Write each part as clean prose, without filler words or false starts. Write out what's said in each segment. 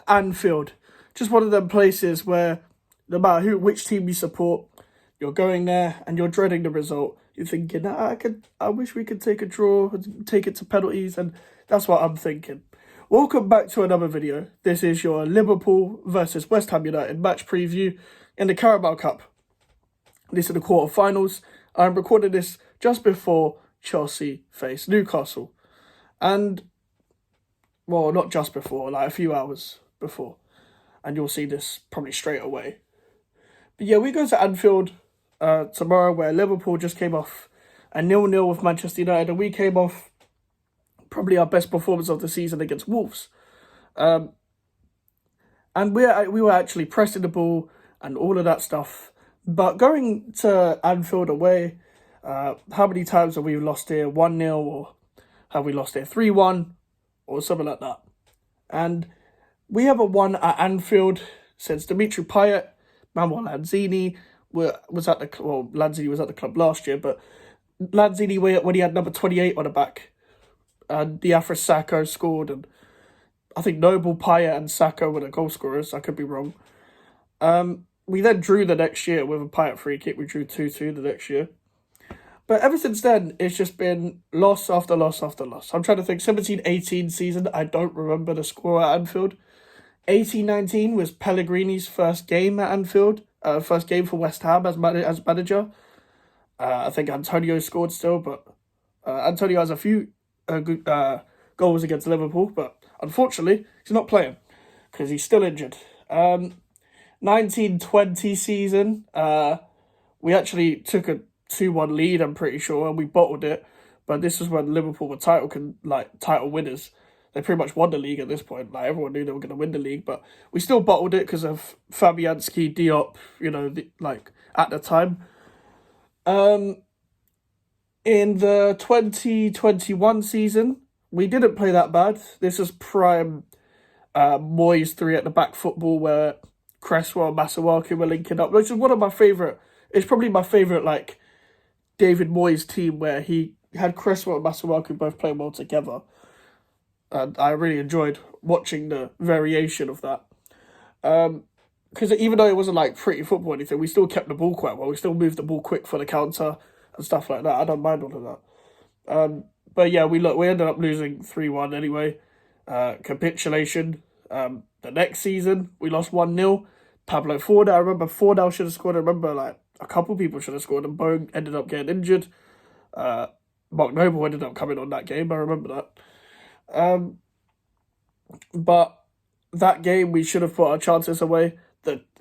Anfield. Just one of them places where no matter which team you support, you're going there and you're dreading the result. You're thinking, I wish we could take a draw, take it to penalties, and that's what I'm thinking. Welcome back to another video. This is your Liverpool versus West Ham United match preview in the Carabao Cup. This is the quarterfinals. I'm recording this just before Chelsea face Newcastle. And, well, not just before, like a few hours before. And you'll see this probably straight away. But yeah, we go to Anfield tomorrow, where Liverpool just came off a 0-0 with Manchester United, and we came off probably our best performance of the season against Wolves. And we were actually pressing the ball and all of that stuff. But going to Anfield away, how many times have we lost here 1-0, or have we lost here 3-1, or something like that? And we haven't won at Anfield since Dimitri Payet, Manuel Lanzini was at the Lanzini was at the club last year, but Lanzini when he had number 28 on the back, and Diafra Sakho scored, and I think Noble, Payet, and Sakho were the goal scorers. I could be wrong. We then drew the next year with a Payet free kick. We drew 2-2 the next year. But ever since then, it's just been loss after loss after loss. I'm trying to think, 17-18 season, I don't remember the score at Anfield. 18-19 was Pellegrini's first game at Anfield. First game for West Ham as manager. I think Antonio scored still, but Antonio has a few good goals against Liverpool, but unfortunately, he's not playing because he's still injured. 19-20 season, we actually took a 2-1 lead, I'm pretty sure, and we bottled it. But this is when Liverpool were title winners. They pretty much won the league at this point. Like, everyone knew they were going to win the league, but we still bottled it because of Fabianski, Diop, at the time. In the 2021 season, we didn't play that bad. This is prime Moyes 3 at the back football, where Cresswell and Masuaku were linking up, which is one of my favourite. It's probably my favourite, David Moyes team, where he had Cresswell and Masuaku both playing well together. And I really enjoyed watching the variation of that. Because even though it wasn't pretty football or anything, we still kept the ball quite well. We still moved the ball quick for the counter and stuff like that. I don't mind all of that. But yeah, we ended up losing 3-1 anyway. Capitulation. The next season, we lost 1-0. Pablo Fornal, I remember Fornal should have scored. I remember a couple people should have scored, and Bowen ended up getting injured. Mark Noble ended up coming on that game. I remember that. But that game, we should have put our chances away.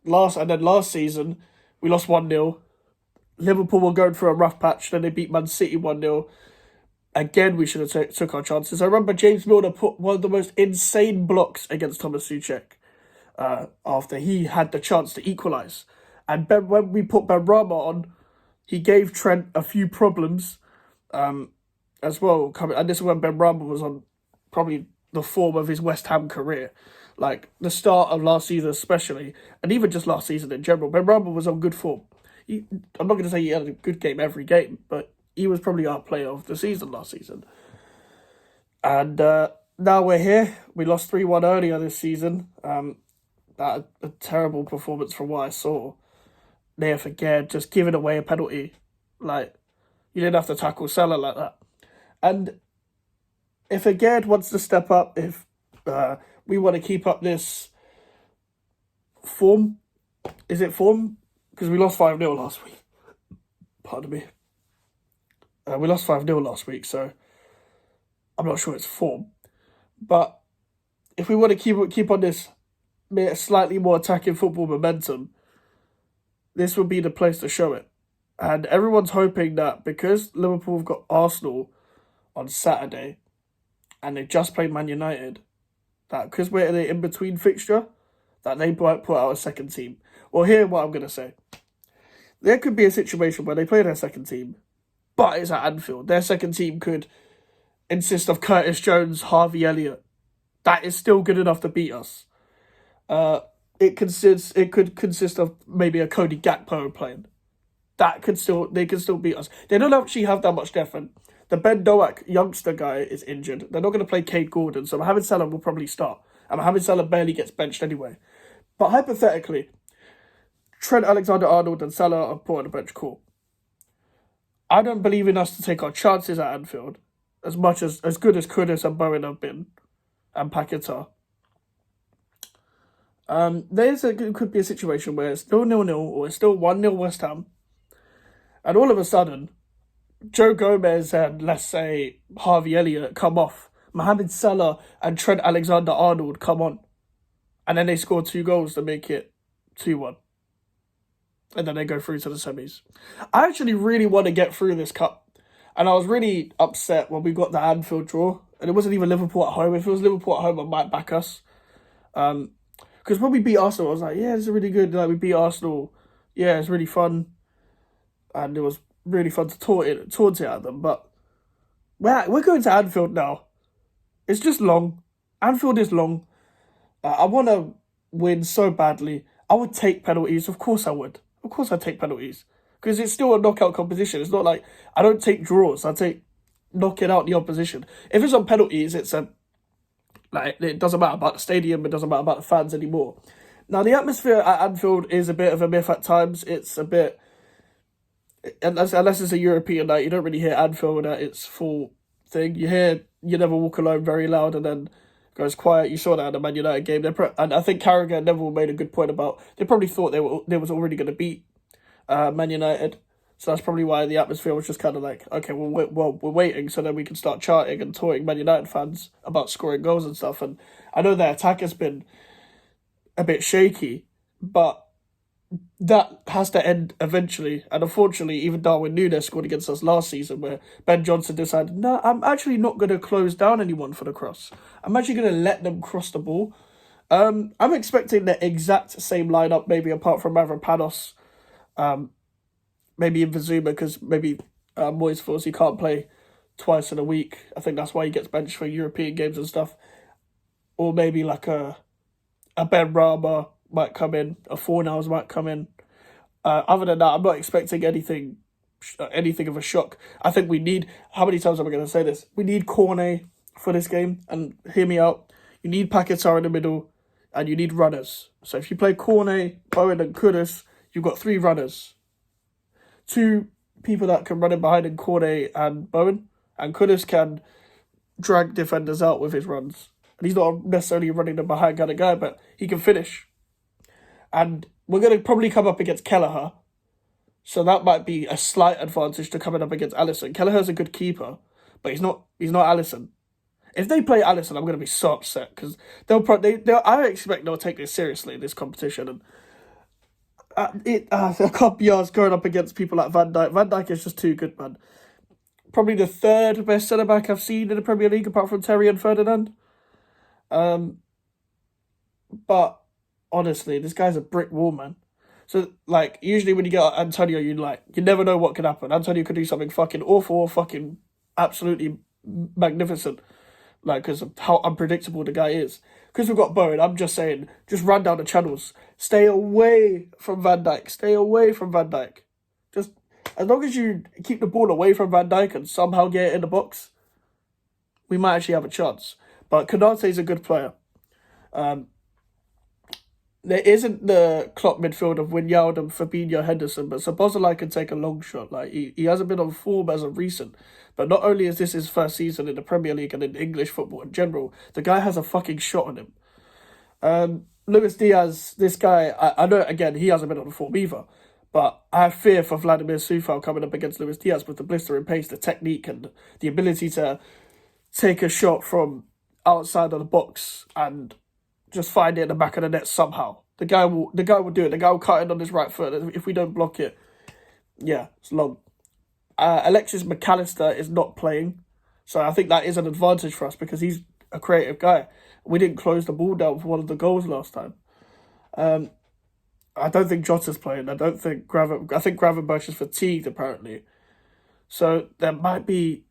Last season, we lost 1-0. Liverpool were going through a rough patch. Then they beat Man City 1-0. Again, we should have took our chances. I remember James Milner put one of the most insane blocks against Thomas Souček after he had the chance to equalise. And when we put Benrahma on, he gave Trent a few problems as well. And this is when Benrahma was on probably the form of his West Ham career. The start of last season especially, and even just last season in general, Benrahma was on good form. I'm not going to say he had a good game every game, but he was probably our player of the season last season. And now we're here. We lost 3-1 earlier this season. That a terrible performance from what I saw. There for Gerd, just giving away a penalty. You didn't have to tackle Salah like that. And if Gerd wants to step up, if we want to keep up this form, is it form? Because we lost 5-0 last week. Pardon me. We lost 5-0 last week, so I'm not sure it's form. But if we want to keep on this slightly more attacking football momentum, this would be the place to show it. And everyone's hoping that because Liverpool have got Arsenal on Saturday, and they just played Man United, that because we're in an in-between fixture, that they might put out a second team. Well, hear what I'm going to say. There could be a situation where they play their second team, but it's at Anfield. Their second team could insist of Curtis Jones, Harvey Elliott. That is still good enough to beat us. It could consist of maybe a Cody Gakpo playing. They could still beat us. They don't actually have that much depth. And the Ben Doak youngster guy is injured. They're not going to play Cade Gordon, so Mohamed Salah will probably start. and Mohamed Salah barely gets benched anyway. But hypothetically, Trent Alexander-Arnold and Salah are put on the bench, cool. I don't believe in us to take our chances at Anfield as much as good as Kudus and Bowen have been, and Paquetá. Could be a situation where it's still 0-0 or it's still 1-0 West Ham, and all of a sudden, Joe Gomez and, let's say, Harvey Elliott come off. Mohamed Salah and Trent Alexander-Arnold come on. And then they score 2 goals to make it 2-1. And then they go through to the semis. I actually really want to get through this cup. And I was really upset when we got the Anfield draw. And it wasn't even Liverpool at home. If it was Liverpool at home, I might back us. Because when we beat Arsenal, I was like, yeah, this is really good. Like, we beat Arsenal. Yeah, it's really fun. And it was really fun to taunt it at them. But we're going to Anfield now. It's just long. Anfield is long. I want to win so badly. I would take penalties. Of course I would. Of course I'd take penalties. Because it's still a knockout competition. It's not like I don't take draws. I take knocking out the opposition. If it's on penalties, it's it doesn't matter about the stadium. It doesn't matter about the fans anymore. Now, the atmosphere at Anfield is a bit of a myth at times. It's a bit... Unless it's a European night, you don't really hear Anfield at its full thing. You hear You Never Walk Alone very loud and then goes quiet. You saw that in the Man United game. And I think Carragher and Neville made a good point about they probably thought they was already going to beat Man United. So that's probably why the atmosphere was just kind of like, okay, we're waiting so then we can start chanting and taunting Man United fans about scoring goals and stuff. And I know their attack has been a bit shaky, but that has to end eventually. And unfortunately, even Darwin Núñez scored against us last season where Ben Johnson decided, no, I'm actually not going to close down anyone for the cross. I'm actually going to let them cross the ball. I'm expecting the exact same lineup, maybe apart from Mavropanos, maybe in Vizuma, because maybe Moyes feels he can't play twice in a week. I think that's why he gets benched for European games and stuff. Or maybe like a Ben Rama might come in, a Fornals might come in. Other than that, I'm not expecting anything of a shock. I think we need, how many times am I going to say this? We need Cornet for this game, and hear me out. You need Paquetá in the middle, and you need runners. So if you play Cornet, Bowen and Kudus, you've got 3 runners. 2 people that can run in behind in Cornet and Bowen, and Kudus can drag defenders out with his runs. And he's not necessarily running them behind kind of guy, but he can finish. And we're going to probably come up against Kelleher. So that might be a slight advantage to coming up against Alisson. Kelleher's a good keeper, but he's not Alisson. If they play Alisson, I'm going to be so upset because I expect they'll take this seriously in this competition. And I can't be arsed going up against people like Van Dijk. Van Dijk is just too good, man. Probably the 3rd best centre-back I've seen in the Premier League, apart from Terry and Ferdinand. But honestly, this guy's a brick wall, man. So, like, usually when you get Antonio, you never know what can happen. Antonio could do something fucking awful or fucking absolutely magnificent. Like, because of how unpredictable the guy is. Because we've got Bowen, I'm just saying, just run down the channels. Stay away from Van Dijk. Stay away from Van Dijk. Just, as long as you keep the ball away from Van Dijk and somehow get it in the box, we might actually have a chance. But Konate's a good player. There isn't the Klopp midfield of Wijnaldum, Fabinho, Henderson, but Szoboszlai can take a long shot. Like he hasn't been on form as of recent. But not only is this his first season in the Premier League and in English football in general, the guy has a fucking shot on him. Luis Diaz, this guy, I know, again, he hasn't been on form either. But I have fear for Vladimir Coufal coming up against Luis Diaz with the blistering pace, the technique, and the ability to take a shot from outside of the box and just find it in the back of the net somehow. The guy will do it. The guy will cut in on his right foot. If we don't block it, yeah, it's long. Alexis McAllister is not playing. So I think that is an advantage for us because he's a creative guy. We didn't close the ball down for one of the goals last time. I don't think Jota's playing. I think Gravenberch is fatigued apparently. So there might be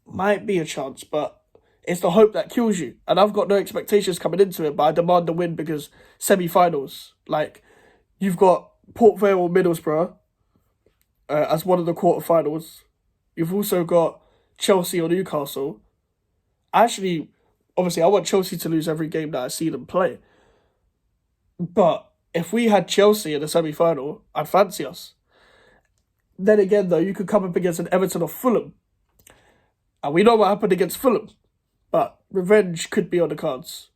a chance, but it's the hope that kills you. And I've got no expectations coming into it, but I demand the win because semi-finals, like, you've got Port Vale or Middlesbrough as one of the quarterfinals. You've also got Chelsea or Newcastle. Actually, Obviously, I want Chelsea to lose every game that I see them play. But if we had Chelsea in the semi-final, I'd fancy us. Then again, though, you could come up against an Everton or Fulham. And we know what happened against Fulham. But revenge could be on the cards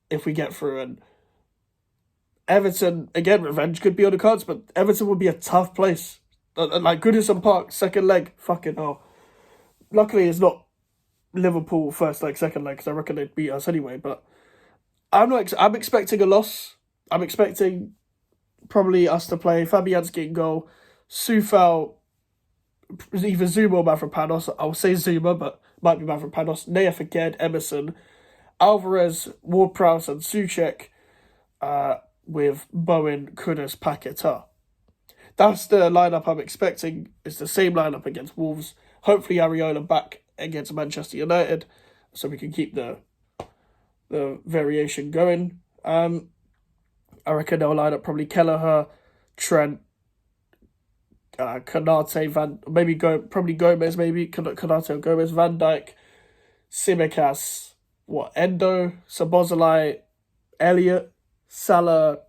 if we get through. And Everton, again, revenge could be on the cards, but Everton would be a tough place. Like Goodison Park, second leg, fucking hell. Luckily, it's not Liverpool first leg, second leg, because I reckon they'd beat us anyway. But I'm expecting a loss. I'm expecting probably us to play Fabianski in goal, Sufal, either Zuma or Mavropanos. I'll say Zuma, but might be Mavropanos. Naya Fekir, Emerson, Alvarez, Ward-Prowse, and Souček, with Bowen, Kudus, Paquetá. That's the lineup I'm expecting. It's the same lineup against Wolves. Hopefully, Areola back against Manchester United, so we can keep the variation going. I reckon they'll line up probably Kelleher, Trent, Konate, probably Gomez, Konate or Gomez, Van Dijk, Tsimikas, Endo, Szoboszlai, Elliott, Salah,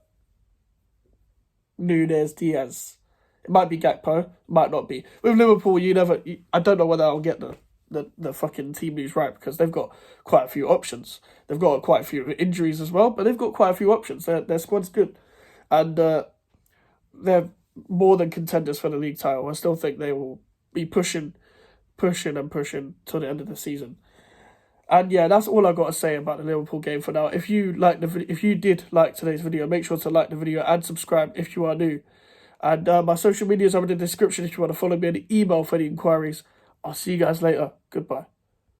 Núñez, Diaz. It might be Gakpo, might not be. With Liverpool, I don't know whether I'll get the fucking team news right, because they've got quite a few options. They've got quite a few injuries as well, but they've got quite a few options. Their squad's good. And they're more than contenders for the league title. I still think they will be pushing till the end of the season. And yeah, that's all I got to say about the Liverpool game for now. If you did like today's video, make sure to like the video and subscribe if you are new. And my social medias are in the description if you want to follow me, and email for any inquiries. I'll see you guys later. Goodbye.